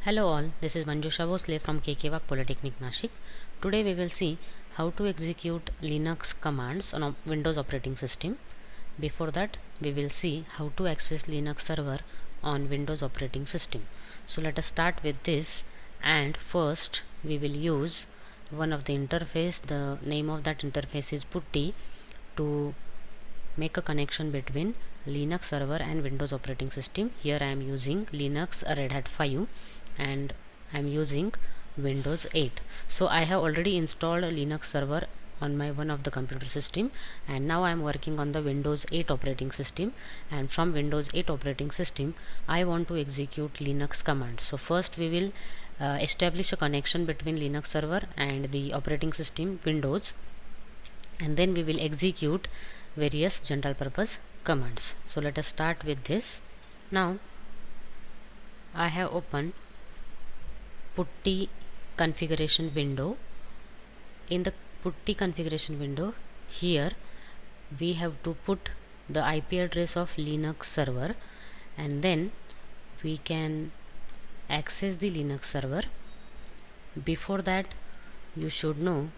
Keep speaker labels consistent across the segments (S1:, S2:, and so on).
S1: Hello all, this is Manjusha Bhosle from KK Polytechnic Nashik. Today we will see how to execute Linux commands on a Windows operating system. Before that, we will see how to access Linux server on Windows operating system. So let us start with this, and first we will use one of the interface. The name of that interface is Putty, to make a connection between Linux server and Windows operating system. Here I am using Linux Red Hat 5 and I am using Windows 8. So I have already installed a Linux server on my one of the computer system, and now I am working on the Windows 8 operating system, and from Windows 8 operating system I want to execute Linux commands. So first we will establish a connection between Linux server and the operating system Windows, and then we will execute various general purpose commands. So let us start with this. Now I have opened Putty configuration window. In the Putty configuration window, here we have to put the IP address of Linux server, and then we can access the Linux server. Before that, you should know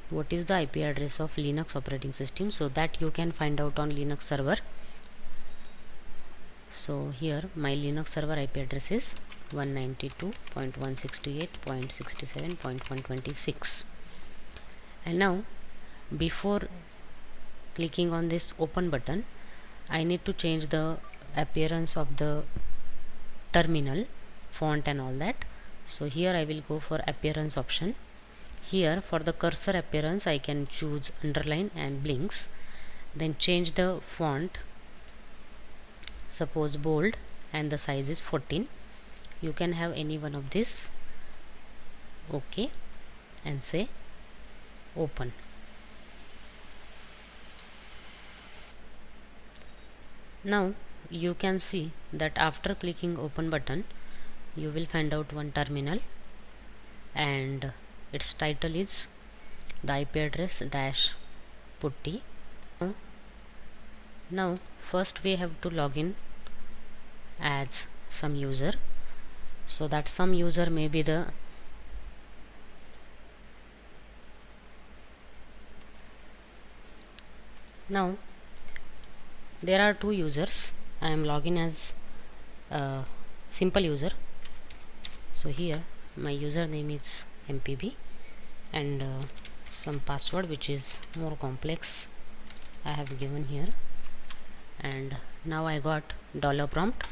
S1: what is the IP address of Linux operating system, so that you can find out on Linux server. So here my Linux server IP address is 192.168.67.126, and now before clicking on this open button, I need to change the appearance of the terminal font and all that. So here I will go for appearance option. Here for the cursor appearance I can choose underline and blinks, then change the font, suppose bold, and the size is 14. You can have any one of this. OK, and say open. Now you can see that after clicking open button you will find out one terminal, and its title is the IP address dash putty. Now first we have to log in as some user, so that some user may be the now there are two users. I am logging as a simple user. So here my username is mpb, and some password which is more complex I have given here, and now I got $prompt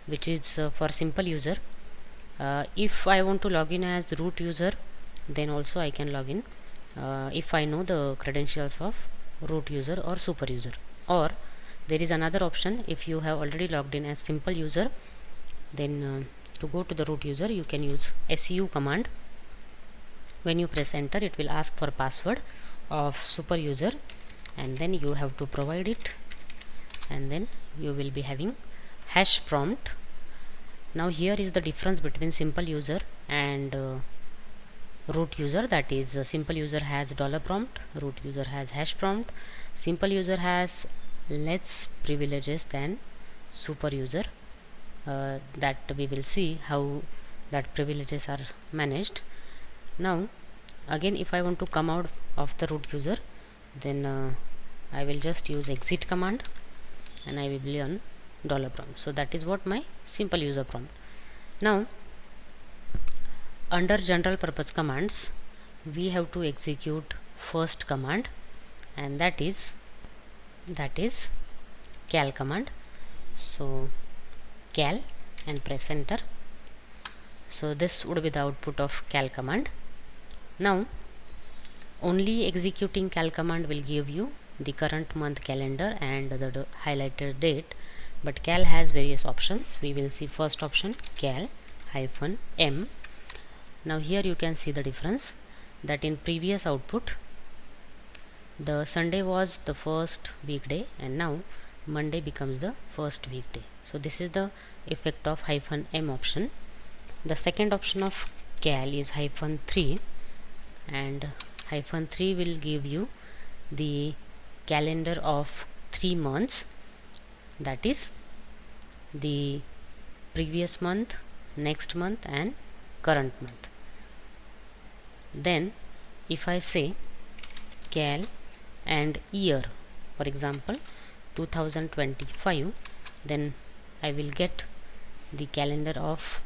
S1: which is for simple user. If I want to log in as root user, then also I can log in if I know the credentials of root user or super user. Or there is another option, if you have already logged in as simple user, then to go to the root user you can use su command. When you press enter, it will ask for password of super user, and then you have to provide it, and then you will be having hash prompt. Now here is the difference between simple user and root user, that is simple user has $prompt, root user has hash prompt. Simple user has less privileges than super user, that we will see how that privileges are managed. Now again, if I want to come out of the root user, then I will just use exit command, and I will be on $prompt. So that is what my simple user prompt. Now under general purpose commands we have to execute first command, and that is cal command. So cal, and press enter. So this would be the output of cal command. Now only executing cal command will give you the current month calendar and the highlighted date, but cal has various options. We will see first option, cal -m. Now here you can see the difference, that in previous output the Sunday was the first weekday, and now Monday becomes the first weekday. So this is the effect of -m option. The second option of cal is -3, and -3 will give you the calendar of 3 months, that is the previous month, next month, and current month. Then if I say cal and year, for example 2025, then I will get the calendar of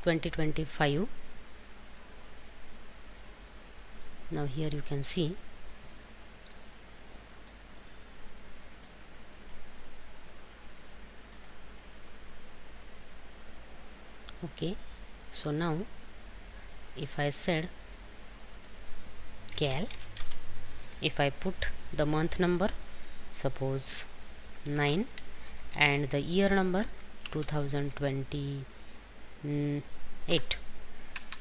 S1: 2025. Now here you can see okay. So now if I said cal, if I put the month number, suppose 9, and the year number 2028,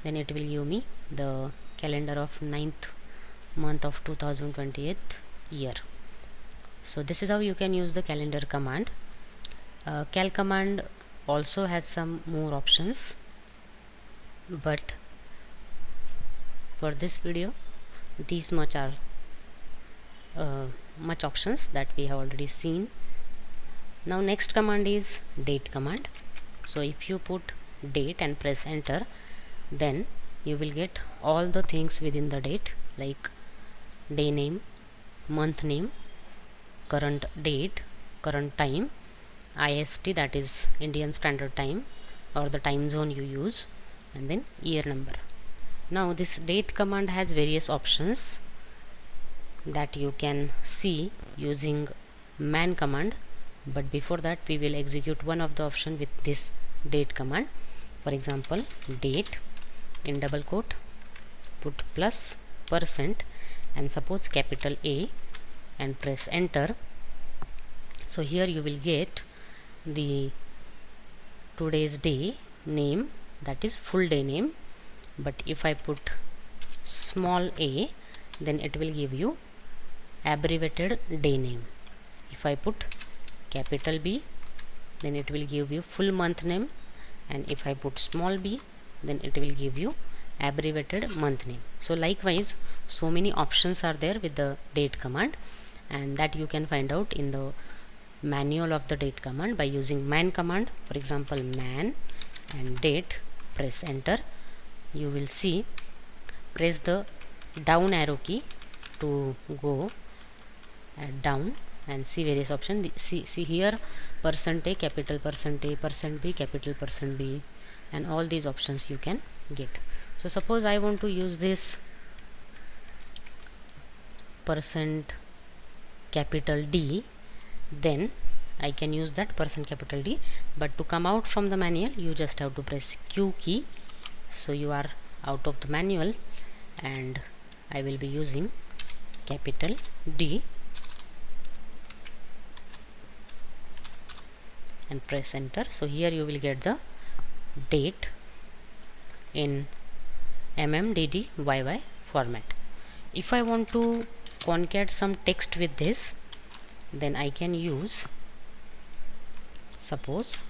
S1: then it will give me the calendar of 9th month of 2028 year. So this is how you can use the calendar command. Cal command also has some more options, but for this video these much are much options that we have already seen. Now next command is date command. So if you put date and press enter, then you will get all the things within the date, like day name, month name, current date, current time, IST, that is Indian Standard Time or the time zone you use, and then year number. Now this date command has various options that you can see using man command, but before that we will execute one of the option with this date command. For example, date in double quote, put plus percent and suppose capital A and press enter. So here you will get the today's day name, that is full day name, but if I put small a, then it will give you abbreviated day name. If I put capital B, then it will give you full month name, and if I put small b, then it will give you abbreviated month name. So likewise, so many options are there with the date command, and that you can find out in the manual of the date command by using man command. For example, man and date, press enter. You will see, press the down arrow key to go down and see various options. See here, percent A, capital percent A, percent B, capital percent B, and all these options you can get. So suppose I want to use this percent capital D, then I can use that percent capital D, but to come out from the manual you just have to press Q key. So you are out of the manual, and I will be using capital D and press enter. So here you will get the date in MMDDYY format. If I want to concat some text with this, then I can use, suppose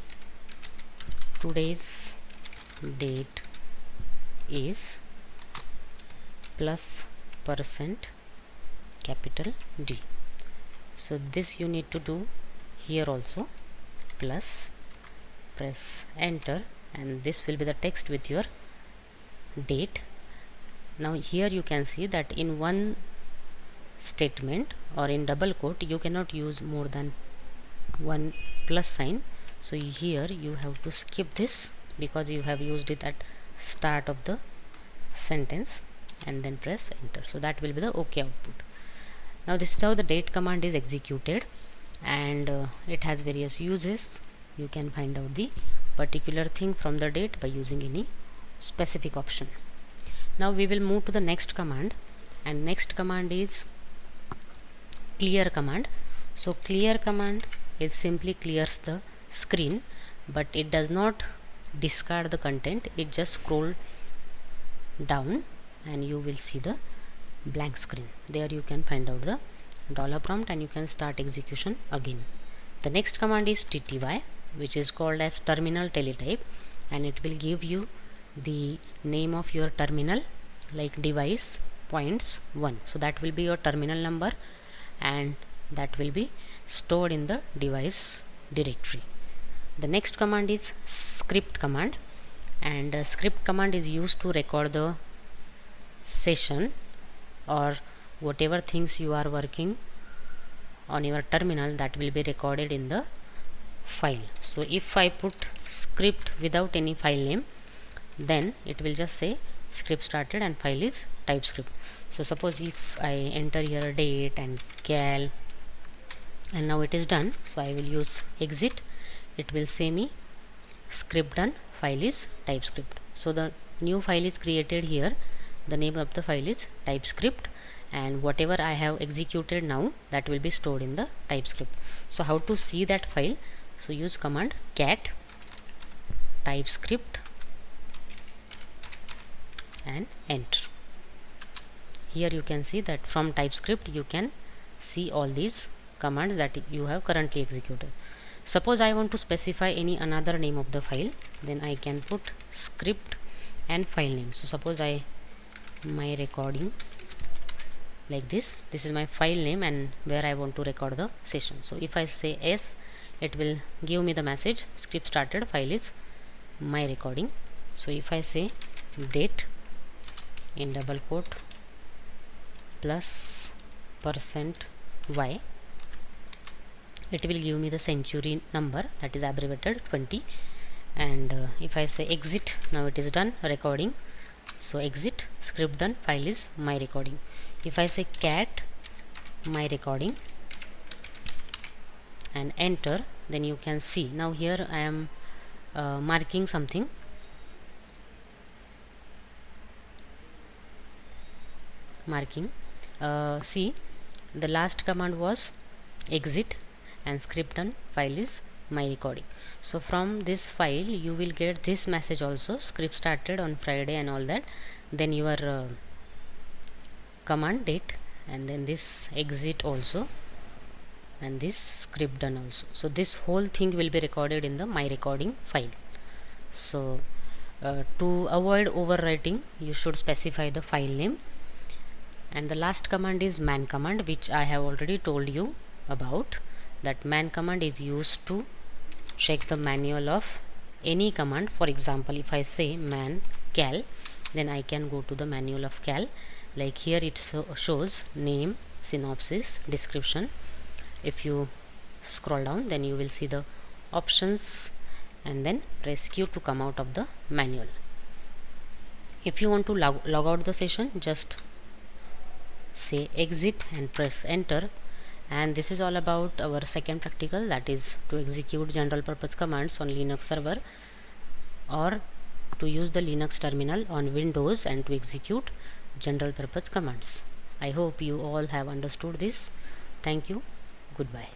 S1: today's date is plus percent capital D. So this you need to do here also, plus, press enter, and this will be the text with your date. Now here you can see that in one statement or in double quote you cannot use more than one plus sign. So here you have to skip this because you have used it at start of the sentence, and then press enter. So that will be the OK output. Now this is how the date command is executed, and it has various uses. You can find out the particular thing from the date by using any specific option. Now we will move to the next command, and next command is clear command. So clear command is simply clears the screen, but it does not discard the content. It just scroll down and you will see the blank screen. There you can find out the dollar prompt and you can start execution again. The next command is TTY, which is called as terminal teletype, and it will give you the name of your terminal, like device points 1. So that will be your terminal number, and that will be stored in the device directory. The next command is script command, and script command is used to record the session or whatever things you are working on your terminal, that will be recorded in the file. So if I put script without any file name, then it will just say script started and file is TypeScript. So suppose if I enter here date and cal, and now it is done, so I will use exit, it will say me script done, file is TypeScript. So the new file is created here, the name of the file is TypeScript, and whatever I have executed now, that will be stored in the TypeScript. So how to see that file? So use command cat TypeScript and enter. Here you can see that from TypeScript you can see all these commands that you have currently executed. Suppose I want to specify any another name of the file, then I can put script and file name. So suppose my recording like this is my file name and where I want to record the session. So if I say yes, it will give me the message script started, file is my recording. So if I say date in double quote plus %y, it will give me the century number, that is abbreviated 20. And if I say exit, now it is done recording, so exit, script done, file is my recording. If I say cat my recording and enter, then you can see now here I am marking something. See, the last command was exit and script done, file is my recording. So from this file you will get this message also, script started on Friday and all that, then your command date, and then this exit also, and this script done also. So this whole thing will be recorded in the my recording file. So to avoid overwriting, you should specify the file name. And the last command is man command, which I have already told you about. That man command is used to check the manual of any command. For example, if I say man cal, then I can go to the manual of cal. Like here it shows name, synopsis, description. If you scroll down, then you will see the options, and then press Q to come out of the manual. If you want to log out the session, just say exit and press enter. And this is all about our second practical, that is to execute general purpose commands on Linux server or to use the Linux terminal on Windows and to execute general purpose commands. I hope you all have understood this. Thank you. Goodbye.